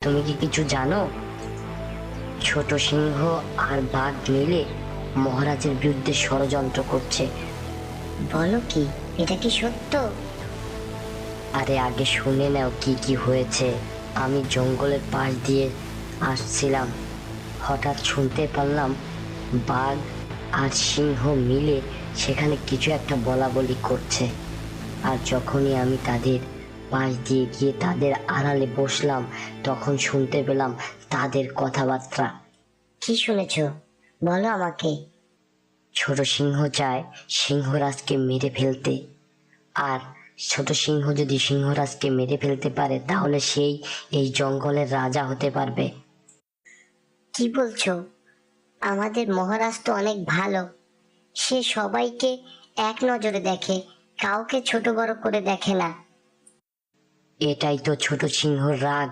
তুমি কি কিছু জানো? ছোট সিংহ আর বাঘ মিলে মহারাজের বিরুদ্ধে ষড়যন্ত্র করছে। বলো কি, এটা কি সত্য? আরে আগে শুনে নাও কি কি হয়েছে। আমি জঙ্গলের পাশ দিয়ে আসছিলাম, হঠাৎ শুনতে পারলাম বাঘ আর সিংহ মিলে সেখানে কিছু একটা বলা বলি করছে। আর যখনই আমি তাদের পাশ দিয়ে গিয়ে তাদের আড়ালে বসলাম, তখন শুনতে পেলাম তাদের কথাবার্তা। কি শুনেছো, বলো আমাকে। ছোট সিংহ চায় সিংহরাজকে মেরে ফেলতে, আর ছোট সিংহ যদি সিংহরাজকে মেরে ফেলতে পারে তাহলে সেই এই জঙ্গলের রাজা হতে পারবে। কি বলছো? আমাদের মহারাজ তো অনেক ভালো, সে সবাইকে এক নজরে দেখে, কাউকে ছোট বড় করে দেখে না। এটাই তো ছোট সিংহর রাগ।